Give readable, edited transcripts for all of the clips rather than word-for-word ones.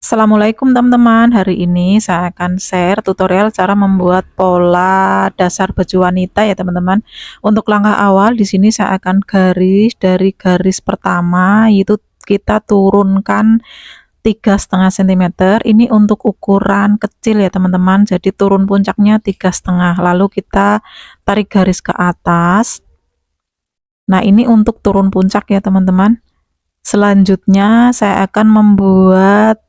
Assalamualaikum teman-teman, hari ini saya akan share tutorial cara membuat pola dasar baju wanita ya teman-teman. Untuk langkah awal di sini saya akan garis dari garis pertama, yaitu kita turunkan 3,5 cm. Ini untuk ukuran kecil ya teman-teman, jadi turun puncaknya 3,5, lalu kita tarik garis ke atas. Nah, ini untuk turun puncak ya teman-teman. Selanjutnya saya akan membuat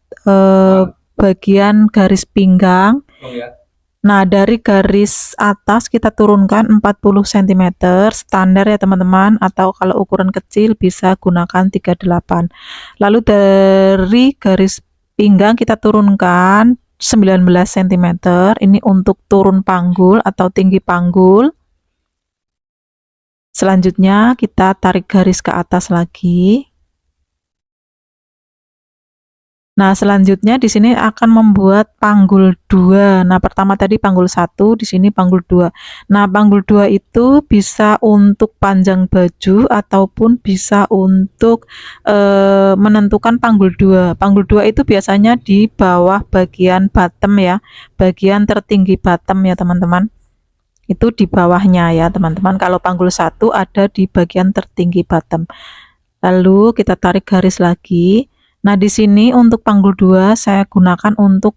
bagian garis pinggang. Nah, dari garis atas kita turunkan 40 cm standar ya teman-teman, atau kalau ukuran kecil bisa gunakan 38. Lalu dari garis pinggang kita turunkan 19 cm. Ini untuk turun panggul atau tinggi panggul. Selanjutnya kita tarik garis ke atas lagi. Nah, selanjutnya di sini akan membuat panggul 2. Nah, pertama tadi panggul 1, di sini panggul 2. Nah, panggul 2 itu bisa untuk panjang baju ataupun bisa untuk menentukan panggul 2. Panggul 2 itu biasanya di bawah bagian bottom ya, bagian tertinggi bottom ya teman-teman. Itu di bawahnya ya teman-teman. Kalau panggul 1 ada di bagian tertinggi bottom. Lalu kita tarik garis lagi. Nah, di sini untuk panggul 2 saya gunakan untuk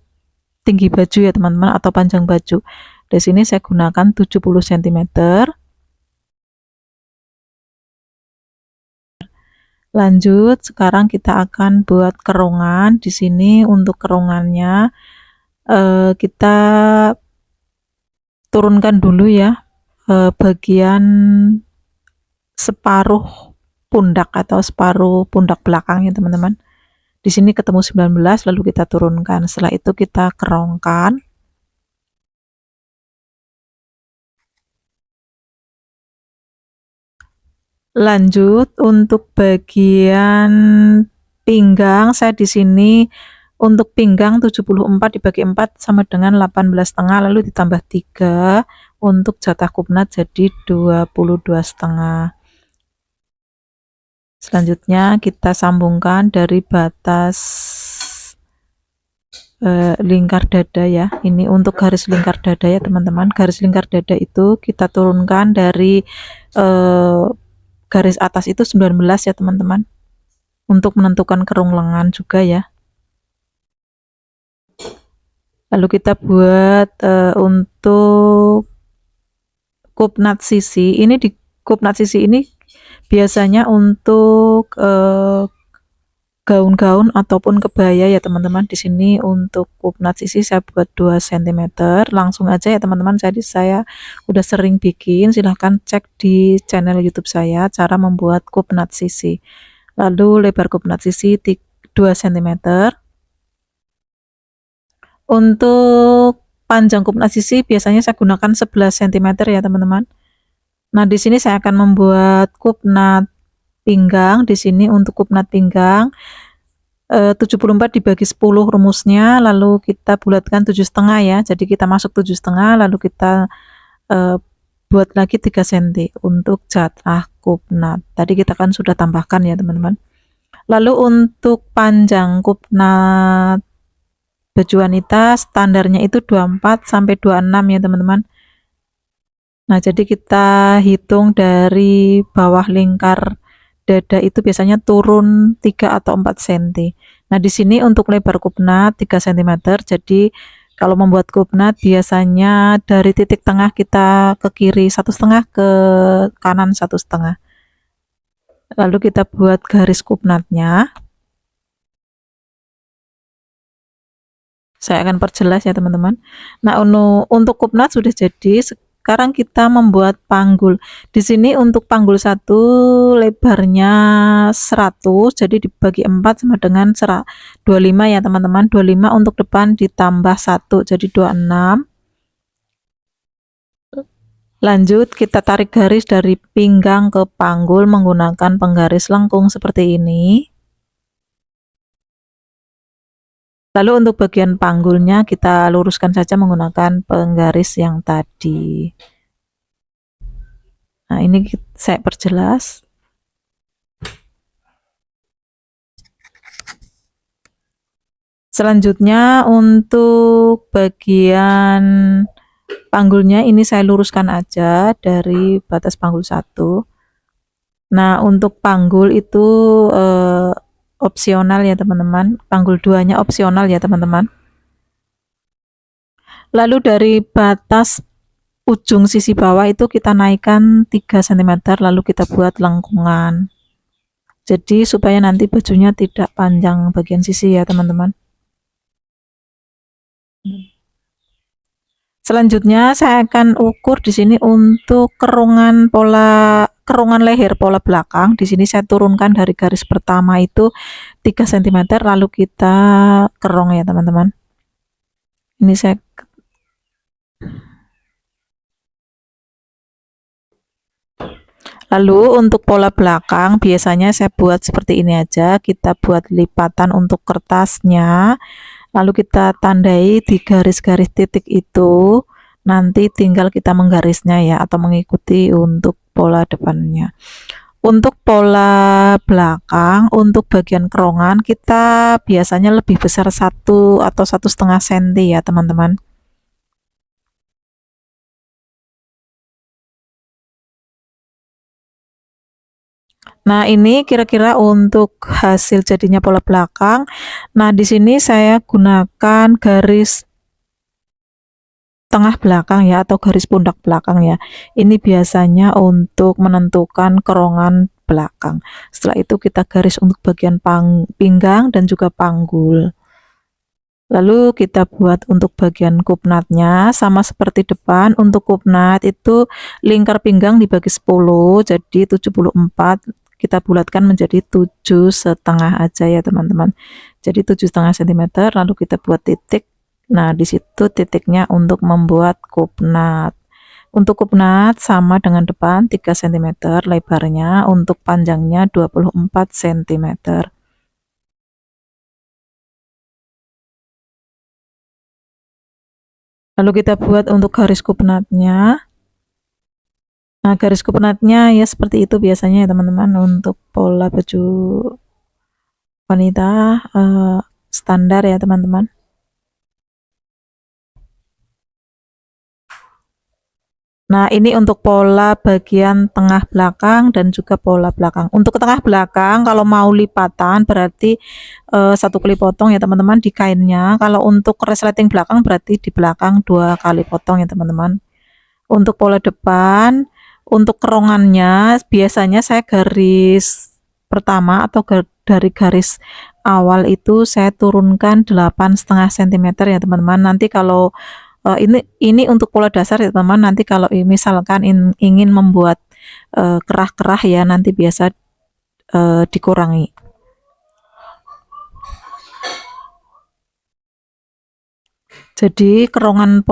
tinggi baju ya teman-teman, atau panjang baju. Di sini saya gunakan 70 cm. Lanjut, sekarang kita akan buat kerungan. Di sini untuk kerungannya kita turunkan dulu ya bagian separuh pundak atau separuh pundak belakang ya teman-teman. Di sini ketemu 19, lalu kita turunkan. Setelah itu kita kerongkan. Lanjut untuk bagian pinggang, saya di sini untuk pinggang 74 dibagi 4 sama dengan 18,5, lalu ditambah 3 untuk jatah kupnat jadi 22,5. Selanjutnya kita sambungkan dari batas lingkar dada ya. Ini untuk garis lingkar dada ya teman-teman. Garis lingkar dada itu kita turunkan dari garis atas itu 19 ya teman-teman, untuk menentukan kerung lengan juga ya. Lalu kita buat untuk kupnat sisi. Ini di kupnat sisi ini biasanya untuk gaun-gaun ataupun kebaya ya teman-teman. Di sini untuk kupnat sisi saya buat 2 cm. Langsung aja ya teman-teman, saya udah sering bikin, silahkan cek di channel YouTube saya cara membuat kupnat sisi. Lalu lebar kupnat sisi 2 cm. Untuk panjang kupnat sisi biasanya saya gunakan 11 cm ya teman-teman. Nah, di sini saya akan membuat kupnat pinggang. Di sini untuk kupnat pinggang 74 dibagi 10 rumusnya, lalu kita bulatkan 7,5 ya. Jadi kita masuk 7,5, lalu kita buat lagi 3 cm untuk jatah kupnat. Tadi kita kan sudah tambahkan ya teman-teman. Lalu untuk panjang kupnat baju wanita standarnya itu 24 sampai 26 ya teman-teman. Nah, jadi kita hitung dari bawah lingkar dada itu biasanya turun 3 atau 4 cm. Nah, di sini untuk lebar kupnat 3 cm. Jadi kalau membuat kupnat biasanya dari titik tengah kita ke kiri 1,5, ke kanan 1,5. Lalu kita buat garis kupnatnya. Saya akan perjelas ya teman-teman. Nah, untuk kupnat sudah jadi. Sekarang kita membuat panggul. Di sini untuk panggul 1 lebarnya 100, jadi dibagi 4 sama dengan 25 ya teman-teman. 25 untuk depan ditambah 1 jadi 26. Lanjut kita tarik garis dari pinggang ke panggul menggunakan penggaris lengkung seperti ini. Lalu untuk bagian panggulnya kita luruskan saja menggunakan penggaris yang tadi. Nah, ini saya perjelas. Selanjutnya untuk bagian panggulnya ini saya luruskan aja dari batas panggul 1. Nah, untuk panggul itu opsional ya teman-teman. Panggul 2-nya opsional ya teman-teman. Lalu dari batas ujung sisi bawah itu kita naikkan 3 cm lalu kita buat lengkungan. Jadi supaya nanti bajunya tidak panjang bagian sisi ya teman-teman. Selanjutnya saya akan ukur di sini untuk kerungan leher pola belakang. Di sini saya turunkan dari garis pertama itu 3 cm lalu kita kerong ya teman-teman. Ini saya Lalu untuk pola belakang biasanya saya buat seperti ini aja. Kita buat lipatan untuk kertasnya. Lalu kita tandai di garis-garis titik itu. Nanti tinggal kita menggarisnya ya atau mengikuti untuk pola depannya. Untuk pola belakang, untuk bagian kerongan kita biasanya lebih besar 1 atau 1,5 cm ya teman-teman. Nah, ini kira-kira untuk hasil jadinya pola belakang. Nah, di sini saya gunakan garis tengah belakang ya atau garis pundak belakang ya. Ini biasanya untuk menentukan kerongan belakang. Setelah itu kita garis untuk bagian pinggang dan juga panggul. Lalu kita buat untuk bagian kupnatnya sama seperti depan. Untuk kupnat itu lingkar pinggang dibagi 10 jadi 74, kita bulatkan menjadi 7,5 aja ya teman-teman. Jadi 7,5 cm lalu kita buat titik. Nah, di situ titiknya untuk membuat kupnat. Untuk kupnat sama dengan depan 3 cm lebarnya, untuk panjangnya 24 cm. Lalu kita buat untuk garis kupnatnya. Nah, garis kupnatnya ya seperti itu biasanya ya teman-teman untuk pola baju wanita standar ya teman-teman. Nah, ini untuk pola bagian tengah belakang dan juga pola belakang. Untuk tengah belakang kalau mau lipatan berarti 1 kali potong ya teman-teman di kainnya. Kalau untuk resleting belakang berarti di belakang 2 kali potong ya teman-teman. Untuk pola depan, untuk kerongannya biasanya saya garis pertama atau dari garis awal itu saya turunkan 8,5 cm ya teman-teman. Nanti kalau ini untuk pola dasar ya teman-teman. Nanti kalau misalkan ingin membuat kerah-kerah ya nanti biasa dikurangi. Jadi kerongan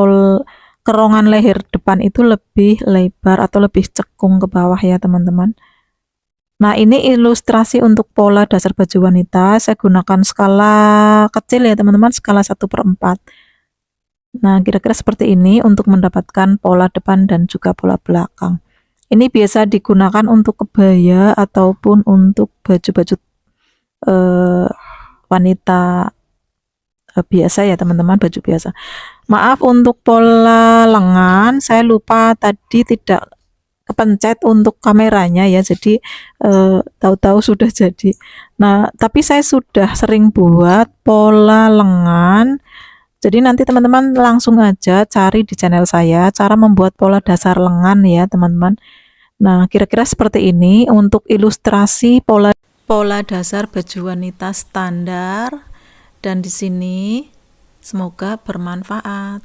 leher depan itu lebih lebar atau lebih cekung ke bawah ya teman-teman. Nah, ini ilustrasi untuk pola dasar baju wanita. Saya gunakan skala kecil ya teman-teman, skala 1/4. Nah, kira-kira seperti ini untuk mendapatkan pola depan dan juga pola belakang. Ini biasa digunakan untuk kebaya ataupun untuk baju-baju wanita biasa ya teman-teman, baju biasa. Maaf untuk pola lengan, saya lupa tadi tidak kepencet untuk kameranya ya, jadi tahu-tahu sudah jadi. Nah, tapi saya sudah sering buat pola lengan. Jadi nanti teman-teman langsung aja cari di channel saya cara membuat pola dasar lengan ya teman-teman. Nah, kira-kira seperti ini untuk ilustrasi pola dasar baju wanita standar. Dan di sini semoga bermanfaat.